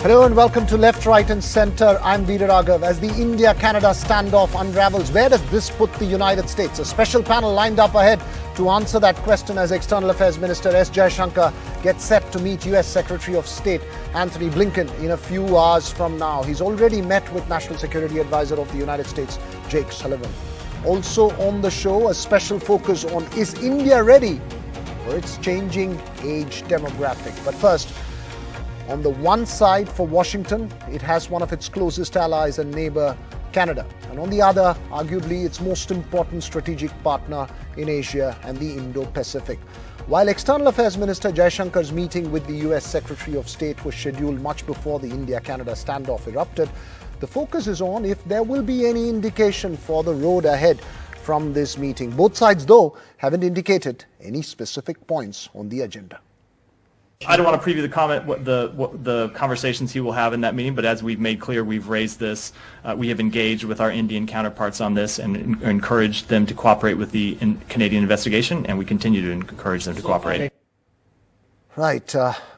Hello and welcome to Left, Right and Centre. I'm Veera Raghav. As the India-Canada standoff unravels, where does this put the United States? A special panel lined up ahead to answer that question as External Affairs Minister S Jaishankar gets set to meet US Secretary of State Antony Blinken in a few hours from now. He's already met with National Security Advisor of the United States, Jake Sullivan. Also on the show, a special focus on is India ready for its changing age demographic? But first, on the one side for Washington, it has one of its closest allies and neighbour, Canada. And on the other, arguably its most important strategic partner in Asia and the Indo-Pacific. While External Affairs Minister Jaishankar's meeting with the US Secretary of State was scheduled much before the India-Canada standoff erupted, the focus is on if there will be any indication for the road ahead from this meeting. Both sides, though, haven't indicated any specific points on the agenda. I don't want to preview the conversations he will have in that meeting, but as we've made clear, we've raised this. We have engaged with our Indian counterparts on this and encouraged them to cooperate with the Canadian investigation, and we continue to encourage them to cooperate. Right.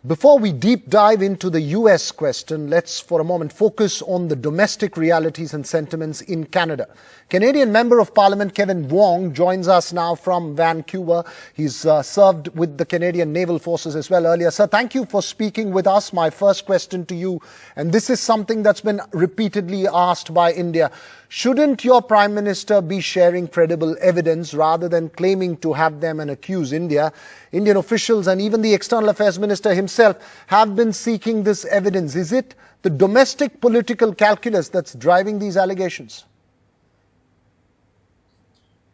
Before we deep dive into the US question, let's for a moment focus on the domestic realities and sentiments in Canada. Canadian Member of Parliament Kevin Wong joins us now from Vancouver. He's served with the Canadian Naval Forces as well earlier. Sir, thank you for speaking with us. My first question to you, and this is something that's been repeatedly asked by India. Shouldn't your Prime Minister be sharing credible evidence rather than claiming to have them and accuse India? Indian officials and even the External Affairs Minister himself have been seeking this evidence. Is it the domestic political calculus that's driving these allegations?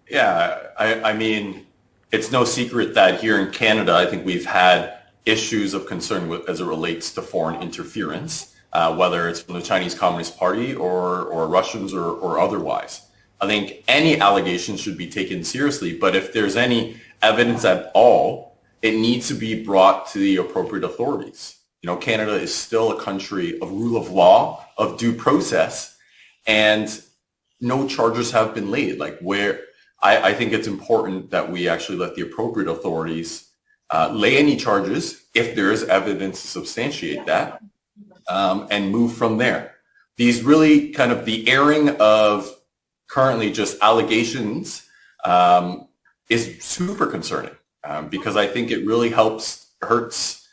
Yeah, I mean, it's no secret that here in Canada, I think we've had issues of concern as it relates to foreign interference, whether it's from the Chinese Communist Party or Russians or otherwise. I think any allegations should be taken seriously, but if there's any evidence at all, it needs to be brought to the appropriate authorities. You know, Canada is still a country of rule of law, of due process, and no charges have been laid. I think it's important that we actually let the appropriate authorities lay any charges if there is evidence to substantiate that, and move from there. These really kind of the airing of currently just allegations is super concerning because I think it really hurts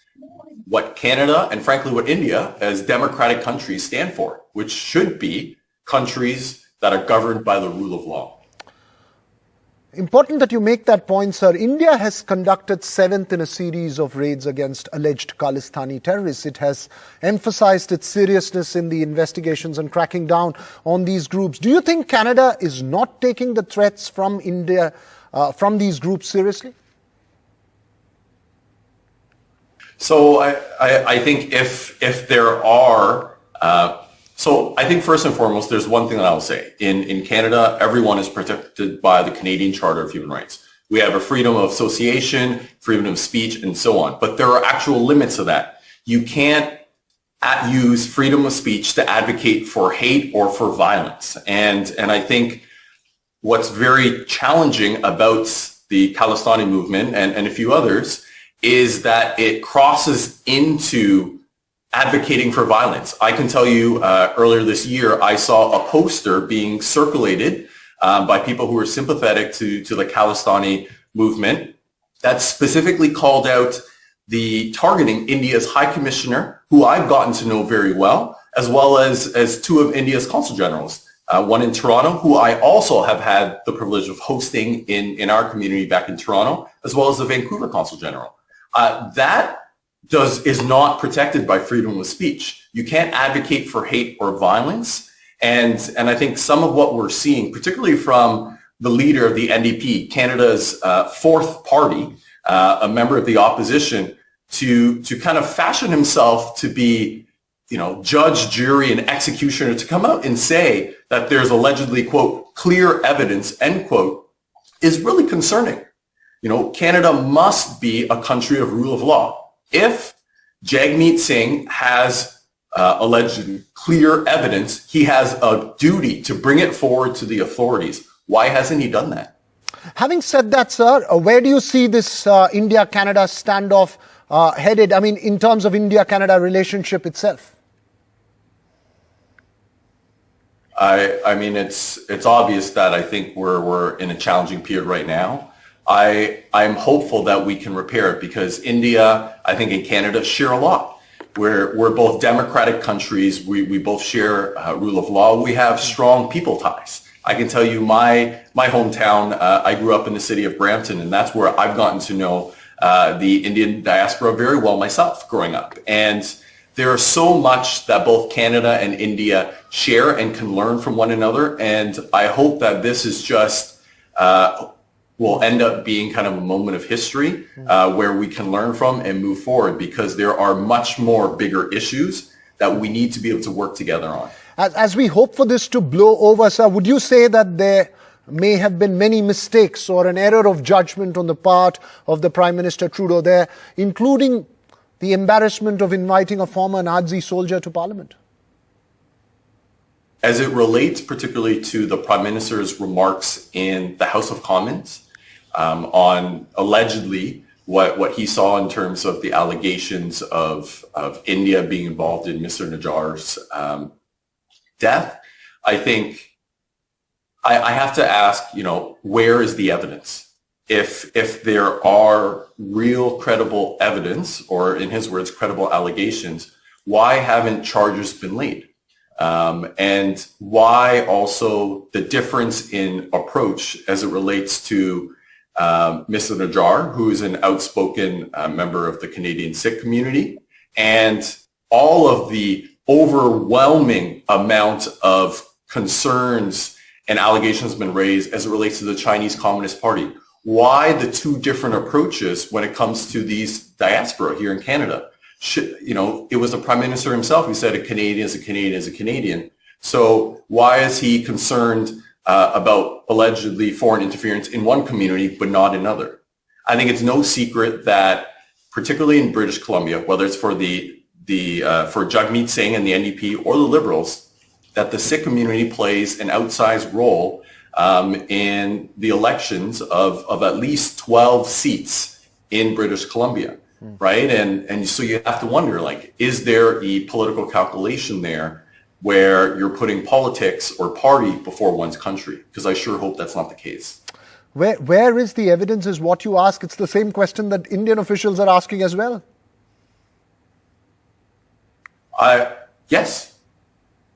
what Canada and frankly what India as democratic countries stand for, which should be countries that are governed by the rule of law. Important that you make that point, sir. India has conducted 7th in a series of raids against alleged Khalistani terrorists. It has emphasized its seriousness in the investigations and cracking down on these groups. Do you think Canada is not taking the threats from India, from these groups seriously? So I think if there are... So I think first and foremost, there's one thing that I'll say. In Canada, everyone is protected by the Canadian Charter of Human Rights. We have a freedom of association, freedom of speech, and so on. But there are actual limits to that. You can't use freedom of speech to advocate for hate or for violence. And I think what's very challenging about the Khalistani movement and a few others is that it crosses into advocating for violence. I can tell you earlier this year, I saw a poster being circulated by people who were sympathetic to the Khalistani movement that specifically called out the targeting India's High Commissioner, who I've gotten to know very well as two of India's consul generals, one in Toronto, who I also have had the privilege of hosting in our community back in Toronto, as well as the Vancouver consul general. That is not protected by freedom of speech. You can't advocate for hate or violence. And I think some of what we're seeing, particularly from the leader of the NDP, Canada's fourth party, a member of the opposition, to kind of fashion himself to be, judge, jury, and executioner, to come out and say that there's allegedly, quote, clear evidence, end quote, is really concerning. Canada must be a country of rule of law. If Jagmeet Singh has alleged clear evidence, he has a duty to bring it forward to the authorities. Why hasn't he done that? Having said that, sir, where do you see this India-Canada standoff headed? I mean, in terms of India-Canada relationship itself? I mean, it's obvious that I think we're in a challenging period right now. I'm hopeful that we can repair it because India, I think, and Canada share a lot. We're both democratic countries. We both share rule of law. We have strong people ties. I can tell you my hometown, I grew up in the city of Brampton, and that's where I've gotten to know the Indian diaspora very well myself growing up. And there is so much that both Canada and India share and can learn from one another. And I hope that this is just will end up being kind of a moment of history where we can learn from and move forward, because there are much more bigger issues that we need to be able to work together on. As we hope for this to blow over, sir, would you say that there may have been many mistakes or an error of judgment on the part of the Prime Minister Trudeau there, including the embarrassment of inviting a former Nazi soldier to Parliament? As it relates particularly to the Prime Minister's remarks in the House of Commons on allegedly what he saw in terms of the allegations of India being involved in Mr. Nijjar's death, I think I have to ask, where is the evidence? If there are real credible evidence, or in his words, credible allegations, why haven't charges been laid? And why also the difference in approach as it relates to Mr. Nijjar, who is an outspoken member of the Canadian Sikh community, and all of the overwhelming amount of concerns and allegations have been raised as it relates to the Chinese Communist Party. Why the two different approaches when it comes to these diaspora here in Canada? It was the Prime Minister himself who said a Canadian is a Canadian is a Canadian. So why is he concerned about allegedly foreign interference in one community but not in another? I think it's no secret that, particularly in British Columbia, whether it's for for Jagmeet Singh and the NDP or the Liberals, that the Sikh community plays an outsized role in the elections of at least 12 seats in British Columbia, right? And so you have to wonder, is there a political calculation there where you're putting politics or party before one's country? Because I sure hope that's not the case. Where is the evidence is what you ask. It's the same question that Indian officials are asking as well. Yes,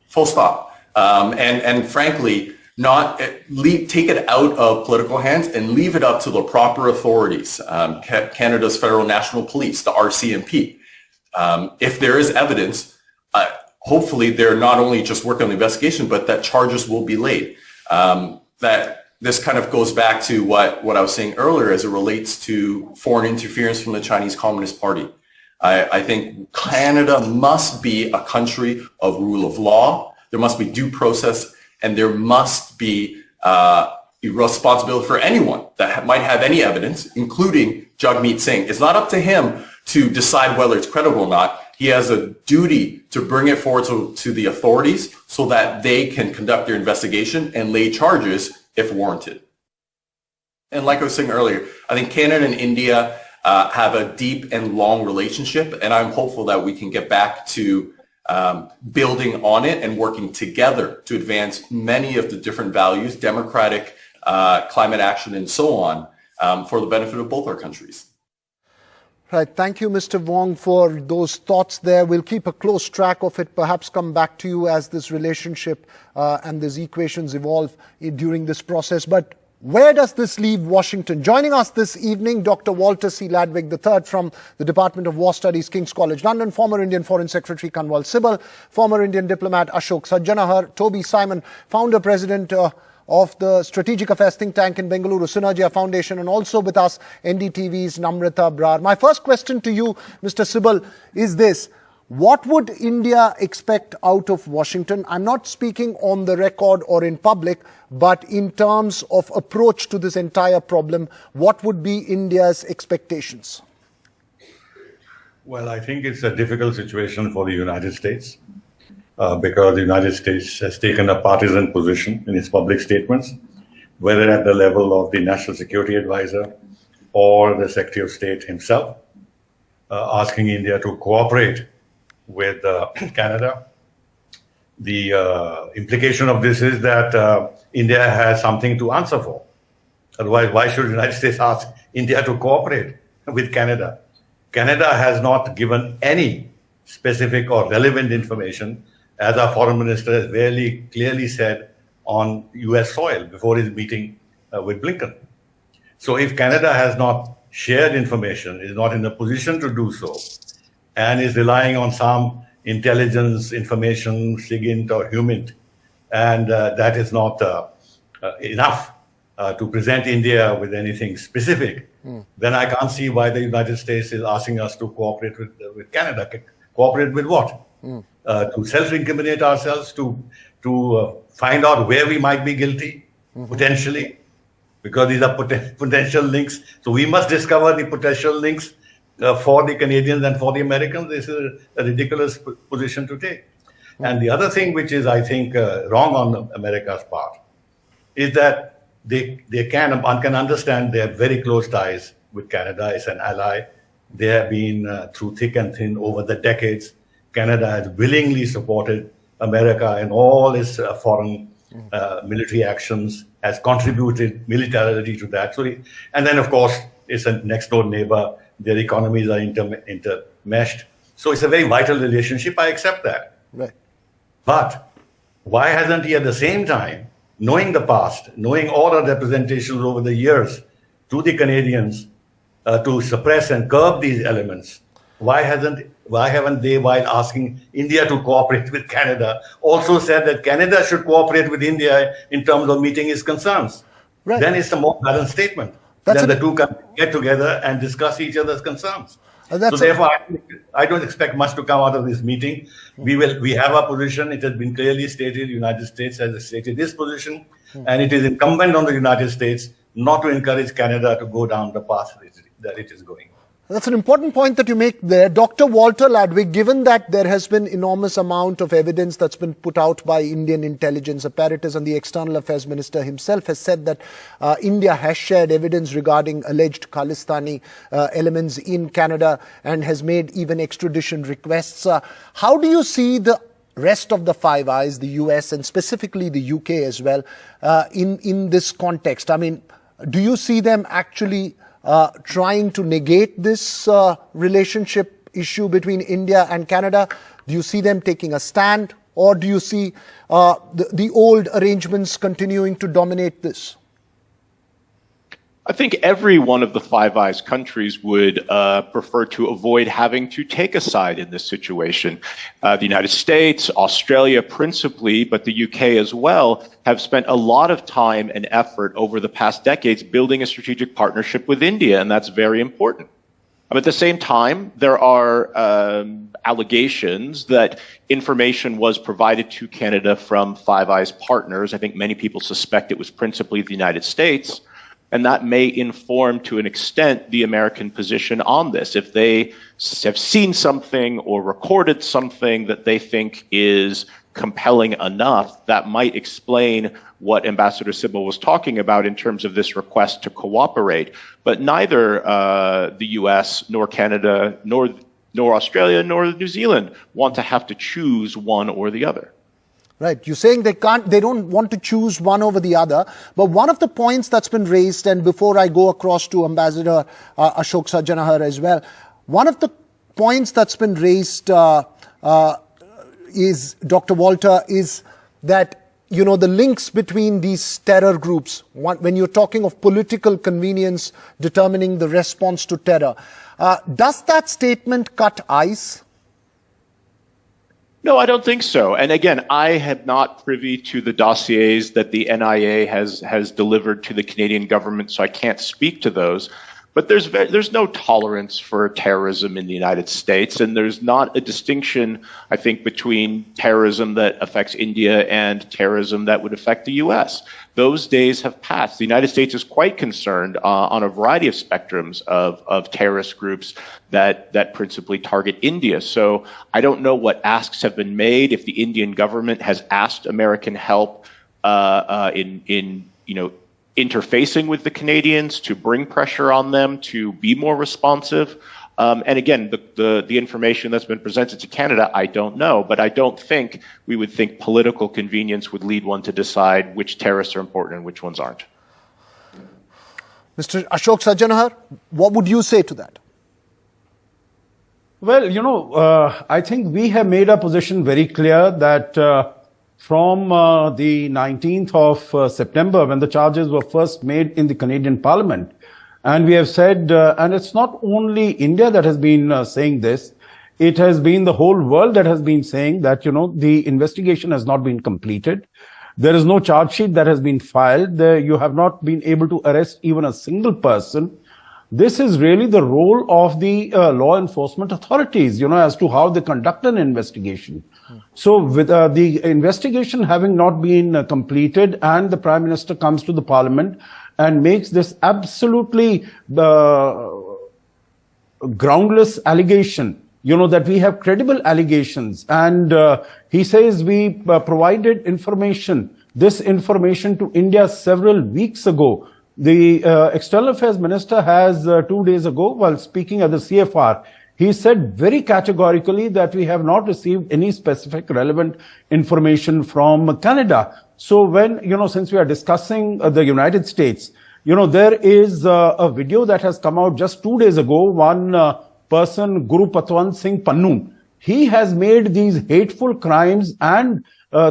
full stop. And frankly, take it out of political hands and leave it up to the proper authorities, Canada's Federal National Police, the RCMP. If there is evidence, hopefully they're not only just working on the investigation, but that charges will be laid. That this kind of goes back to what I was saying earlier as it relates to foreign interference from the Chinese Communist Party. I think Canada must be a country of rule of law. There must be due process, and there must be a responsibility for anyone that might have any evidence, including Jagmeet Singh. It's not up to him to decide whether it's credible or not. He has a duty to bring it forward to the authorities so that they can conduct their investigation and lay charges if warranted. And like I was saying earlier, I think Canada and India have a deep and long relationship, and I'm hopeful that we can get back to building on it and working together to advance many of the different values, democratic, climate action, and so on, for the benefit of both our countries. Right. Thank you, Mr. Wong, for those thoughts there. We'll keep a close track of it, perhaps come back to you as this relationship and these equations evolve during this process. But where does this leave Washington? Joining us this evening, Dr. Walter C. Ladwig III from the Department of War Studies, King's College London, former Indian Foreign Secretary Kanwal Sibal, former Indian diplomat Ashok Sajjanahar, Toby Simon, founder president of the Strategic Affairs think tank in Bengaluru, Synergia Foundation, and also with us, NDTV's Namrata Brar. My first question to you, Mr. Sibal, is this. What would India expect out of Washington? I'm not speaking on the record or in public, but in terms of approach to this entire problem, what would be India's expectations? Well, I think it's a difficult situation for the United States because the United States has taken a partisan position in its public statements, whether at the level of the National Security Advisor or the Secretary of State himself, asking India to cooperate with Canada the implication of this is that India has something to answer for. Otherwise, why should the United States ask India to cooperate with Canada? Canada has not given any specific or relevant information, as our foreign minister has very clearly said on US soil before his meeting with Blinken. So if Canada has not shared information, is not in a position to do so, and is relying on some intelligence information, SIGINT or HUMINT, and that is not enough to present India with anything specific, then I can't see why the United States is asking us to cooperate with Canada. Cooperate with what? To self-incriminate ourselves, to find out where we might be guilty, potentially, because these are potential links. So we must discover the potential links for the Canadians and for the Americans. This is a ridiculous position to take. And the other thing which is, I think, wrong on America's part is that one can understand their very close ties with Canada. It's an ally. They have been through thick and thin over the decades. Canada has willingly supported America in all its foreign military actions, has contributed militarily to that. So, and then, of course, it's a next door neighbor. Their economies are intermeshed. So it's a very vital relationship. I accept that. Right. But why hasn't he at the same time, knowing the past, knowing all our representations over the years to the Canadians to suppress and curb these elements, why haven't they, while asking India to cooperate with Canada, also said that Canada should cooperate with India in terms of meeting its concerns? Right. Then it's a more balanced statement. Then the two can get together and discuss each other's concerns. So therefore, I don't expect much to come out of this meeting. We have our position. It has been clearly stated. The United States has stated its position, and it is incumbent on the United States not to encourage Canada to go down the path that it is going. That's an important point that you make there. Dr. Walter Ladwig, given that there has been enormous amount of evidence that's been put out by Indian intelligence apparatus, and the External Affairs Minister himself has said that India has shared evidence regarding alleged Khalistani elements in Canada and has made even extradition requests. How do you see the rest of the Five Eyes, the US and specifically the UK as well, in this context? I mean, do you see them actually trying to negate this relationship issue between India and Canada? Do you see them taking a stand, or do you see the old arrangements continuing to dominate this? I think every one of the Five Eyes countries would prefer to avoid having to take a side in this situation. The United States, Australia principally, but the UK as well, have spent a lot of time and effort over the past decades building a strategic partnership with India, and that's very important. At the same time, there are allegations that information was provided to Canada from Five Eyes partners. I think many people suspect it was principally the United States. And that may inform, to an extent, the American position on this. If they have seen something or recorded something that they think is compelling enough, that might explain what Ambassador Sybil was talking about in terms of this request to cooperate. But neither the US, nor Canada, nor Australia, nor New Zealand want to have to choose one or the other. Right. You're saying they don't want to choose one over the other. But one of the points that's been raised, and before I go across to Ambassador Ashok Sajjanahar as well, one of the points that's been raised is, Dr. Walter, is that, you know, the links between these terror groups, when you're talking of political convenience determining the response to terror, does that statement cut ice? No, I don't think so. And again, I am not privy to the dossiers that the NIA has delivered to the Canadian government, so I can't speak to those. But there's no tolerance for terrorism in the United States, and there's not a distinction, I think, between terrorism that affects India and terrorism that would affect the U.S. Those days have passed. The United States is quite concerned on a variety of spectrums of terrorist groups that principally target India. So I don't know what asks have been made, if the Indian government has asked American help in interfacing with the Canadians to bring pressure on them to be more responsive. And again, the information that's been presented to Canada, I don't know, but I don't think we would think political convenience would lead one to decide which terrorists are important and which ones aren't. Mr. Ashok Sajjanahar, what would you say to that? Well, I think we have made our position very clear that from the 19th of September, when the charges were first made in the Canadian Parliament, and we have said, and it's not only India that has been saying this, it has been the whole world that has been saying that, the investigation has not been completed. There is no charge sheet that has been filed. You have not been able to arrest even a single person. This is really the role of the law enforcement authorities, as to how they conduct an investigation. So with the investigation having not been completed, and the Prime Minister comes to the Parliament and makes this absolutely groundless allegation, that we have credible allegations, and he says we provided this information to India several weeks ago. The External Affairs Minister has 2 days ago, while speaking at the CFR, he said very categorically that we have not received any specific relevant information from Canada. So when, since we are discussing the United States, there is a video that has come out just 2 days ago. One person, Guru Patwant Singh Pannu, he has made these hateful crimes and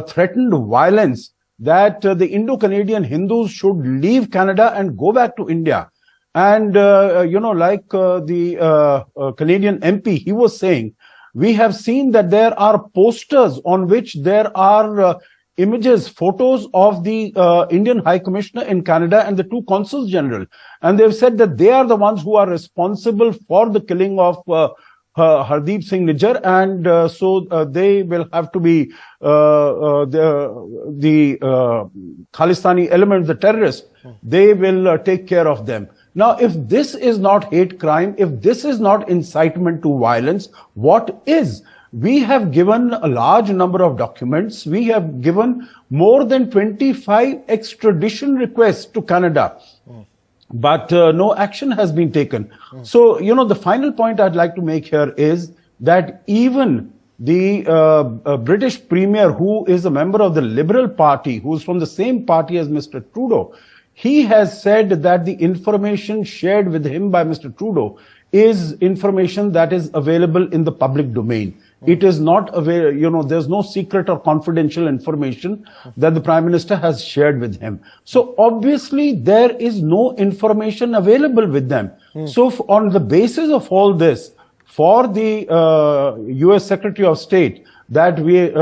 threatened violence that the Indo-Canadian Hindus should leave Canada and go back to India. And, like the Canadian MP, he was saying, we have seen that there are posters on which there are images, photos of the Indian High Commissioner in Canada and the 2 consuls general. And they've said that they are the ones who are responsible for the killing of Hardeep Singh Nijjar, and so they will have to be the Khalistani elements, the terrorists. They will take care of them. Now, if this is not hate crime, if this is not incitement to violence, what is? We have given a large number of documents. We have given more than 25 extradition requests to Canada. But no action has been taken. So, the final point I'd like to make here is that even the British Premier, who is a member of the Liberal Party, who is from the same party as Mr. Trudeau, he has said that the information shared with him by Mr. Trudeau is information that is available in the public domain. It is not available, there's no secret or confidential information that the Prime Minister has shared with him. So obviously there is no information available with them. So on the basis of all this, for the US Secretary of State that we,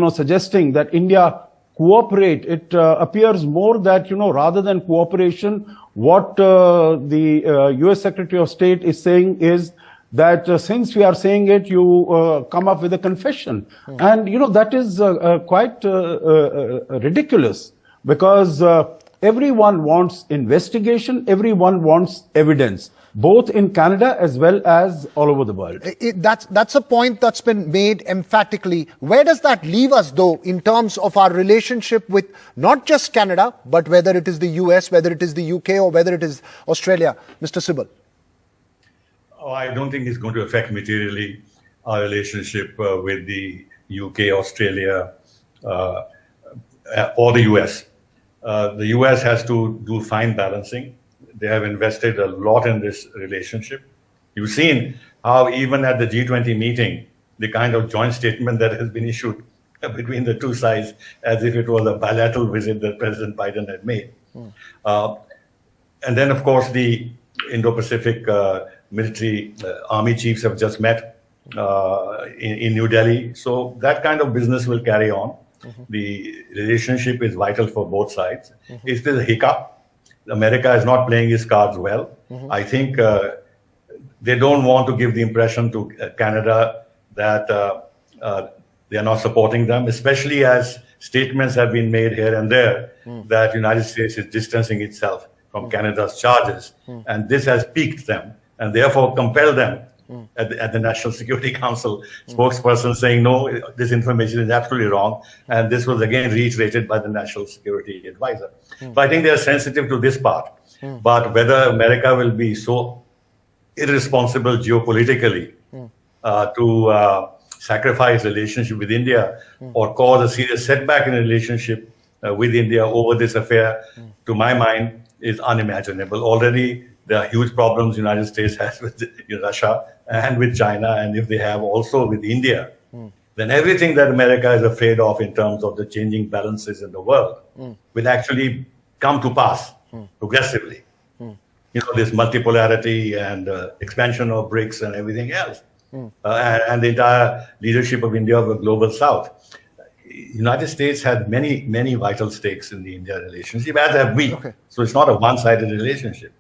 suggesting that India cooperate, it appears more that, rather than cooperation, what the US Secretary of State is saying is that since we are saying it, you come up with a confession. And, that is quite ridiculous, because everyone wants investigation, everyone wants evidence, both in Canada as well as all over the world. That's a point that's been made emphatically. Where does that leave us, though, in terms of our relationship with not just Canada, but whether it is the US, whether it is the UK, or whether it is Australia? Mr. Sibal. Oh, I don't think it's going to affect materially our relationship with the UK, Australia, or the US. The US has to do fine balancing. They have invested a lot in this relationship. You've seen how even at the G20 meeting, the kind of joint statement that has been issued between the two sides, as if it was a bilateral visit that President Biden had made. And then, of course, the Indo-Pacific military army chiefs have just met in New Delhi. So that kind of business will carry on. The relationship is vital for both sides. If there's a hiccup, America is not playing its cards well. I think they don't want to give the impression to Canada that they are not supporting them, especially as statements have been made here and there that the United States is distancing itself from Canada's charges. And this has piqued them and therefore compelled them at the National Security Council spokesperson saying, no, this information is absolutely wrong. And this was again reiterated by the National Security Advisor. So I think they are sensitive to this part. But whether America will be so irresponsible geopolitically to sacrifice relationship with India or cause a serious setback in a relationship with India over this affair, to my mind, is unimaginable. Already, there are huge problems the United States has with Russia and with China, and if they have also with India, then everything that America is afraid of in terms of the changing balances in the world will actually come to pass progressively. You know, this multipolarity and expansion of BRICS and everything else, and the entire leadership of India of the global South. United States had many vital stakes in the India relationship, as have we. Okay. So it's not a one-sided relationship.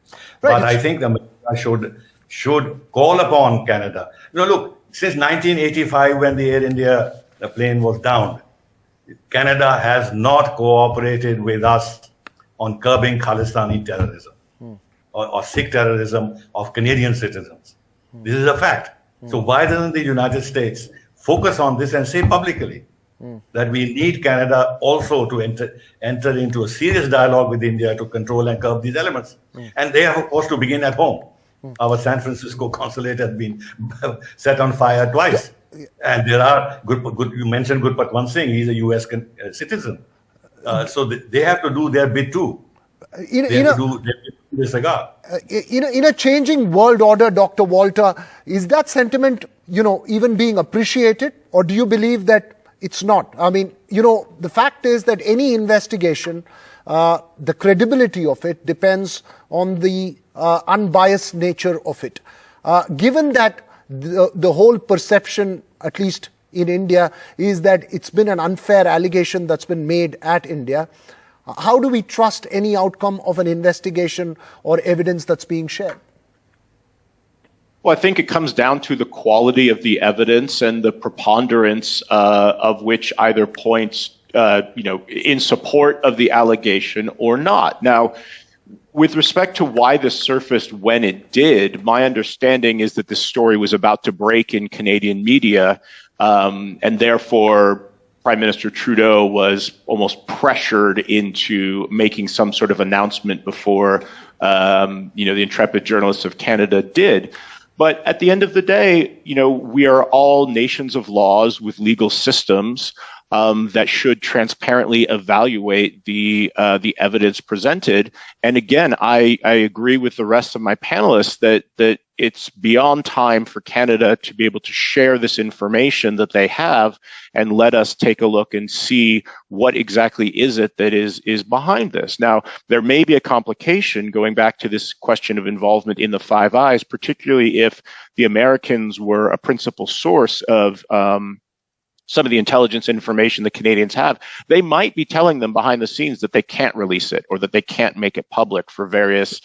Right. But I think America should call upon Canada. You know, look, since 1985, when the Air India plane was downed, Canada has not cooperated with us on curbing Khalistani terrorism or Sikh terrorism of Canadian citizens. This is a fact. So why doesn't the United States focus on this and say publicly that we need Canada also to enter into a serious dialogue with India to control and curb these elements? And they are, of course, to begin at home. Our San Francisco consulate has been set on fire twice. And there are, you mentioned Gurpatwant Singh, he's a US citizen. So they have to do their bit too. They have to do their bit in this regard. In a changing world order, Dr. Walter, is that sentiment, even being appreciated? Or do you believe that it's not? I mean, the fact is that any investigation, the credibility of it depends on the unbiased nature of it. Given that the whole perception, at least in India, is that it's been an unfair allegation that's been made at India, how do we trust any outcome of an investigation or evidence that's being shared? Well, I think it comes down to the quality of the evidence and the preponderance of which either points, in support of the allegation or not. Now, with respect to why this surfaced when it did, my understanding is that this story was about to break in Canadian media, and therefore Prime Minister Trudeau was almost pressured into making some sort of announcement before, the intrepid journalists of Canada did. But at the end of the day, we are all nations of laws with legal systems that should transparently evaluate the evidence presented. And again, I agree with the rest of my panelists that it's beyond time for Canada to be able to share this information that they have and let us take a look and see what exactly is it that is behind this. Now, there may be a complication going back to this question of involvement in the Five Eyes, particularly if the Americans were a principal source of some of the intelligence information the Canadians have. They might be telling them behind the scenes that they can't release it or that they can't make it public for various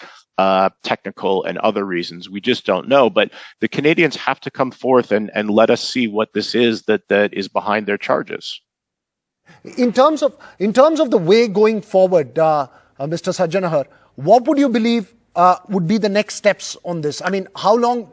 technical and other reasons. We just don't know. But the Canadians have to come forth and let us see what this is that is behind their charges. In terms of the way going forward, Mr. Sajanahar, what would you believe would be the next steps on this? I mean, how long?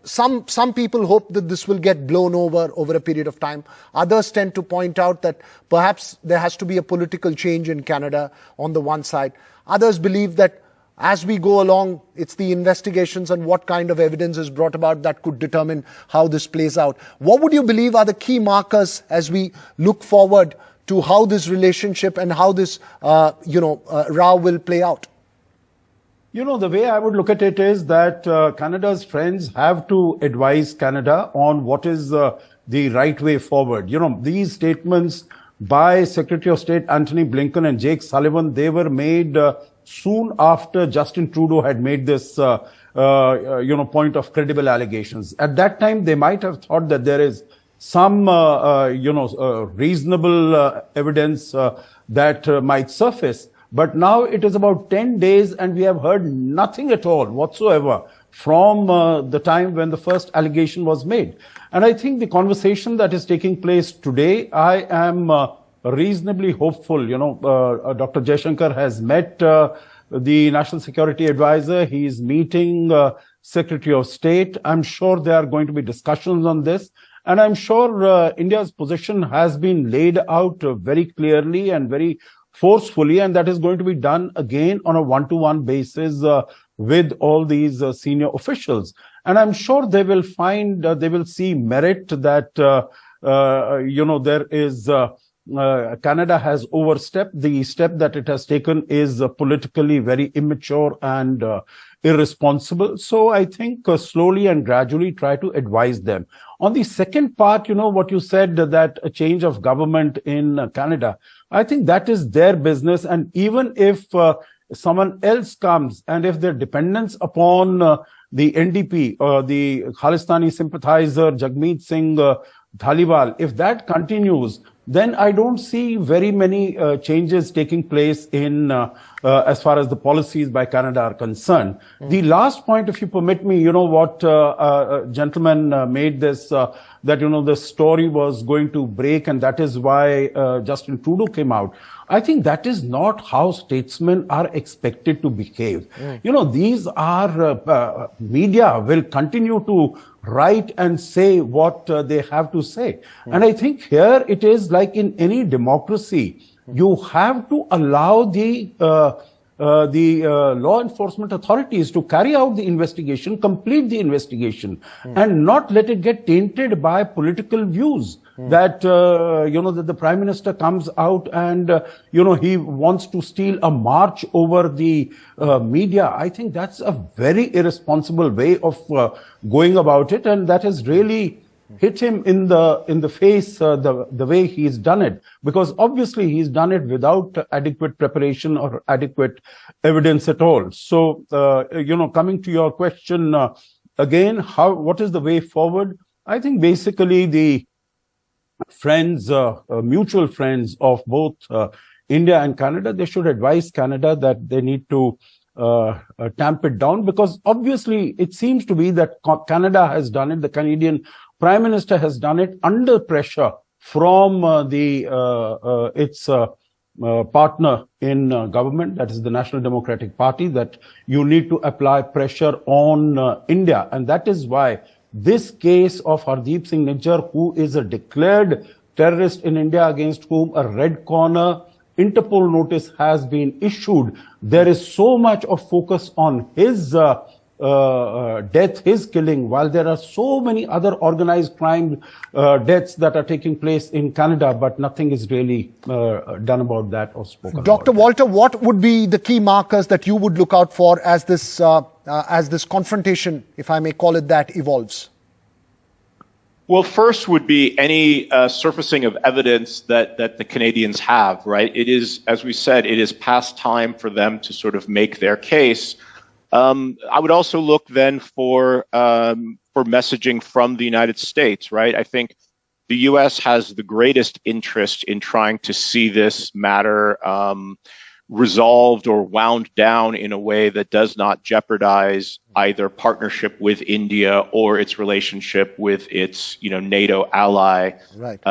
Some people hope that this will get blown over a period of time. Others tend to point out that perhaps there has to be a political change in Canada on the one side. Others believe that as we go along, it's the investigations and what kind of evidence is brought about that could determine how this plays out. What would you believe are the key markers as we look forward to how this relationship and how this, row will play out? The way I would look at it is that Canada's friends have to advise Canada on what is the right way forward. These statements by Secretary of State Antony Blinken and Jake Sullivan, they were made soon after Justin Trudeau had made this, point of credible allegations. At that time, they might have thought that there is some, reasonable evidence that might surface. But now it is about 10 days and we have heard nothing at all whatsoever from the time when the first allegation was made. And I think the conversation that is taking place today, I am reasonably hopeful. Dr. Jaishankar has met the National Security Advisor. He is meeting Secretary of State. I'm sure there are going to be discussions on this. And I'm sure India's position has been laid out very clearly and very forcefully, and that is going to be done again on a one-to-one basis with all these senior officials. And I'm sure they will find, they will see merit that, there is, Canada has overstepped. The step that it has taken is politically very immature and irresponsible. So I think slowly and gradually try to advise them. On the second part, what you said, that a change of government in Canada, I think that is their business. And even if someone else comes and if their dependence upon the NDP, the Khalistani sympathizer, Jagmeet Singh Dhaliwal, if that continues, then I don't see very many changes taking place in as far as the policies by Canada are concerned. The last point, if you permit me, what gentleman made this, that, the story was going to break, and that is why Justin Trudeau came out. I think that is not how statesmen are expected to behave. These are, media will continue to write and say what they have to say. And I think here it is like in any democracy, you have to allow the law enforcement authorities to carry out the investigation, complete the investigation, and not let it get tainted by political views. That, that the Prime Minister comes out and, he wants to steal a march over the media. I think that's a very irresponsible way of going about it. And that has really hit him in the face, the way he's done it, because obviously he's done it without adequate preparation or adequate evidence at all. So, coming to your question, again, what is the way forward? I think basically the friends, mutual friends of both India and Canada, they should advise Canada that they need to tamp it down, because obviously it seems to be that Canada has done it, the Canadian Prime Minister has done it under pressure from its partner in government, that is the National Democratic Party, that you need to apply pressure on India. And that is why this case of Hardeep Singh Nijjar, who is a declared terrorist in India, against whom a red corner Interpol notice has been issued, there is so much of focus on his death, his killing, while there are so many other organized crime deaths that are taking place in Canada, but nothing is really done about that or spoken Dr. about. Walter, what would be the key markers that you would look out for as this confrontation, if I may call it that, evolves? Well, first would be any surfacing of evidence that the Canadians have, right? It is, as we said, it is past time for them to sort of make their case. I would also look then for messaging from the United States, right? I think the U.S. has the greatest interest in trying to see this matter resolved or wound down in a way that does not jeopardize either partnership with India or its relationship with its, NATO ally, right.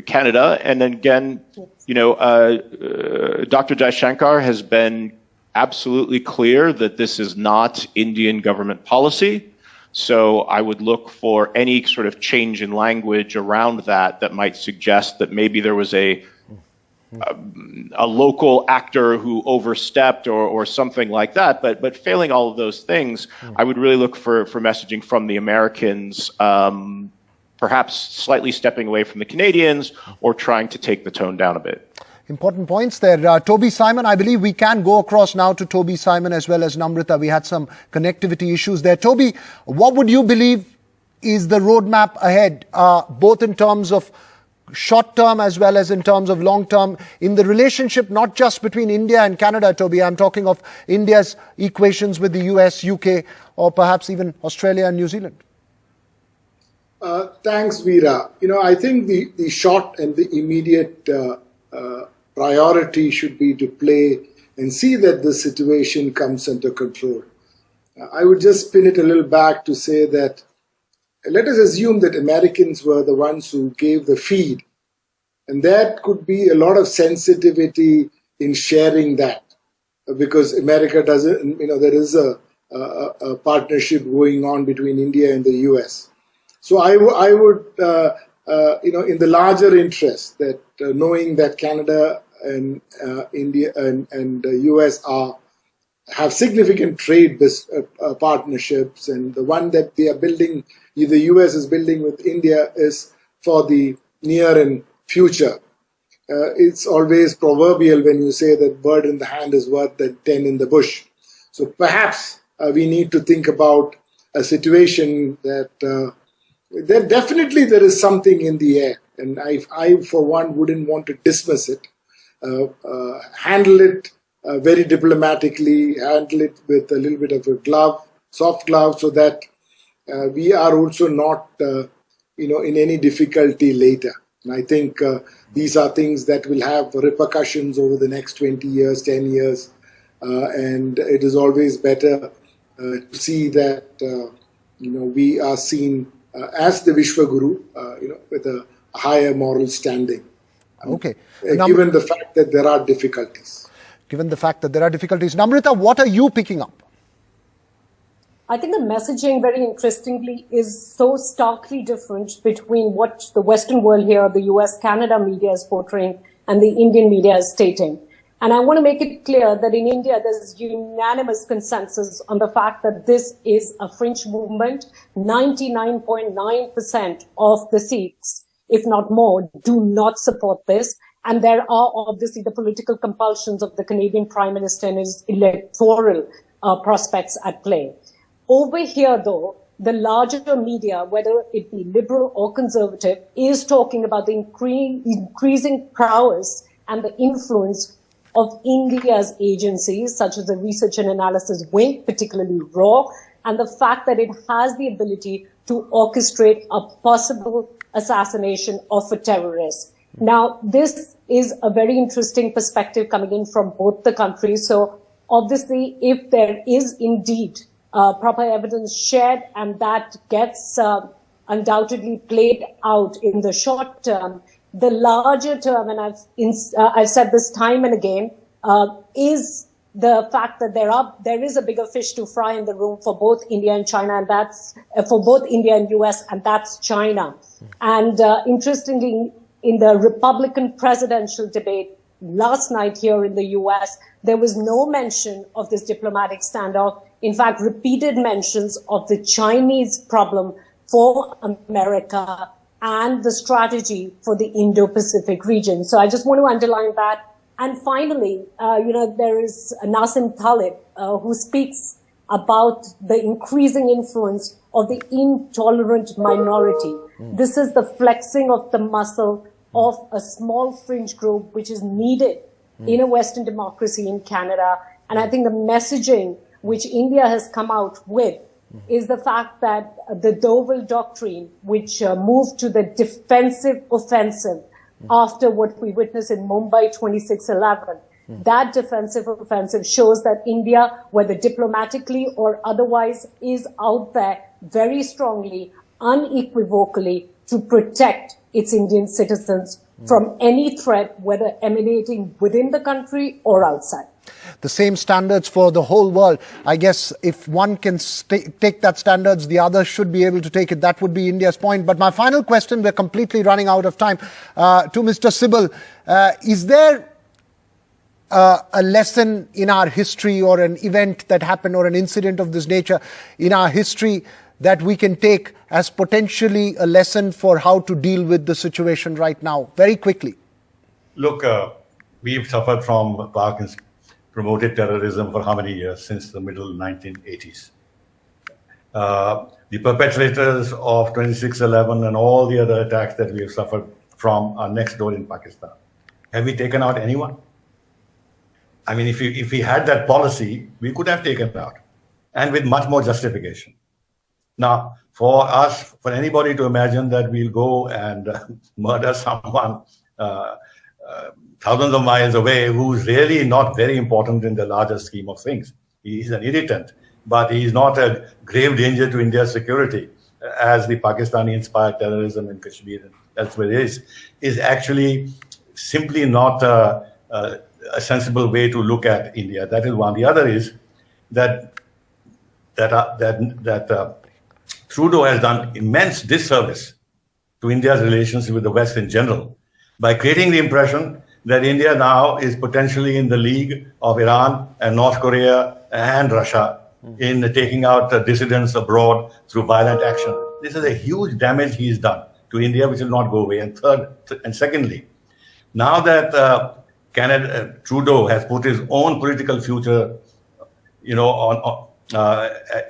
Canada. And then again, Dr. Jaishankar has been absolutely clear that this is not Indian government policy. So I would look for any sort of change in language around that might suggest that maybe there was a local actor who overstepped or something like that. But failing all of those things, I would really look for messaging from the Americans, perhaps slightly stepping away from the Canadians or trying to take the tone down a bit. Important points there. Toby Simon, I believe we can go across now to Toby Simon as well as Namrita. We had some connectivity issues there. Toby, what would you believe is the roadmap ahead, both in terms of short term as well as in terms of long term, in the relationship not just between India and Canada, Toby? I'm talking of India's equations with the US, UK, or perhaps even Australia and New Zealand. Thanks, Veera. I think the short and the immediate priority should be to play and see that the situation comes under control. I would just spin it a little back to say that let us assume that Americans were the ones who gave the feed, and that could be a lot of sensitivity in sharing that, because America doesn't, there is a partnership going on between India and the US. So I would, in the larger interest that knowing that Canada and India and the US have significant trade partnerships, and the one that they are building, the US is building with India, is for the near and future. It's always proverbial when you say that bird in the hand is worth the 10 in the bush. So perhaps we need to think about a situation that there is something in the air, and I for one wouldn't want to dismiss it. Handle it very diplomatically, handle it with a little bit of a soft glove, so that we are also not in any difficulty later. And I think these are things that will have repercussions over the next 20 years, 10 years. And it is always better to see that, we are seen as the Vishwaguru, with a higher moral standing. Okay. Given the fact that there are difficulties. Namrita, what are you picking up? I think the messaging, very interestingly, is so starkly different between what the Western world here, the US, Canada media is portraying and the Indian media is stating. And I want to make it clear that in India, there's unanimous consensus on the fact that this is a fringe movement. 99.9% of the seats, if not more, do not support this. And there are obviously the political compulsions of the Canadian Prime Minister and his electoral prospects at play. Over here, though, the larger media, whether it be liberal or conservative, is talking about the increasing prowess and the influence of India's agencies, such as the research and analysis wing, particularly RAW, and the fact that it has the ability to orchestrate a possible assassination of a terrorist. Now, this is a very interesting perspective coming in from both the countries. So obviously, if there is indeed proper evidence shared and that gets undoubtedly played out in the short term, the larger term, and I've said this time and again, is the fact that there is a bigger fish to fry in the room for both India and China, and that's for both India and US, and that's China. And interestingly, in the Republican presidential debate last night here in the US, there was no mention of this diplomatic standoff. In fact, repeated mentions of the Chinese problem for America and the strategy for the Indo-Pacific region. So I just want to underline that. And finally, there is Nassim Taleb, who speaks about the increasing influence of the intolerant minority. This is the flexing of the muscle of a small fringe group, which is needed in a Western democracy in Canada. And I think the messaging which India has come out with is the fact that the Deauville Doctrine, which moved to the defensive offensive after what we witnessed in Mumbai 26/11, that defensive offensive shows that India, whether diplomatically or otherwise, is out there very strongly, unequivocally, to protect its Indian citizens from any threat, whether emanating within the country or outside. The same standards for the whole world. I guess if one can take that standards, the other should be able to take it. That would be India's point. But my final question, we're completely running out of time, to Mr. Sibal. Is there a lesson in our history or an event that happened or an incident of this nature in our history that we can take as potentially a lesson for how to deal with the situation right now? Very quickly. Look, we've suffered from Pak's promoted terrorism for how many years? Since the middle 1980s. The perpetrators of 26/11 and all the other attacks that we have suffered from are next door in Pakistan. Have we taken out anyone? I mean, if we had that policy, we could have taken it out, and with much more justification. Now, for anybody to imagine that we'll go and murder someone thousands of miles away who's really not very important in the larger scheme of things. He's an irritant, but he's not a grave danger to India's security, as the Pakistani-inspired terrorism in Kashmir and elsewhere is actually simply not a sensible way to look at India. That is one. The other is that Trudeau has done immense disservice to India's relations with the West in general by creating the impression that India now is potentially in the league of Iran and North Korea and Russia in taking out dissidents abroad through violent action. This is a huge damage he's done to India, which will not go away. And secondly, now that Trudeau has put his own political future,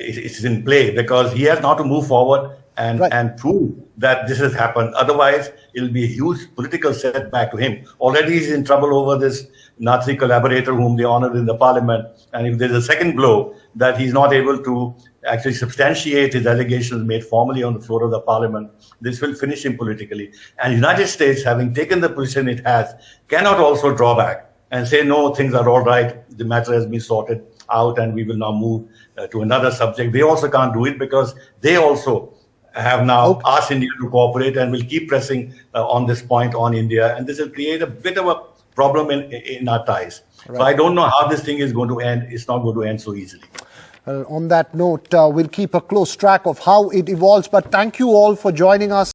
it's in play, because he has now to move forward and prove that this has happened. Otherwise, it'll be a huge political setback to him. Already he's in trouble over this Nazi collaborator whom they honored in the parliament. And if there's a second blow that he's not able to actually substantiate his allegations made formally on the floor of the parliament, this will finish him politically. And the United States, having taken the position it has, cannot also draw back and say, no, things are all right, the matter has been sorted out and we will now move to another subject. They also can't do it because they also have now asked India to cooperate and will keep pressing on this point on India. And this will create a bit of a problem in our ties. Right. So I don't know how this thing is going to end. It's not going to end so easily. Well, on that note, we'll keep a close track of how it evolves. But thank you all for joining us.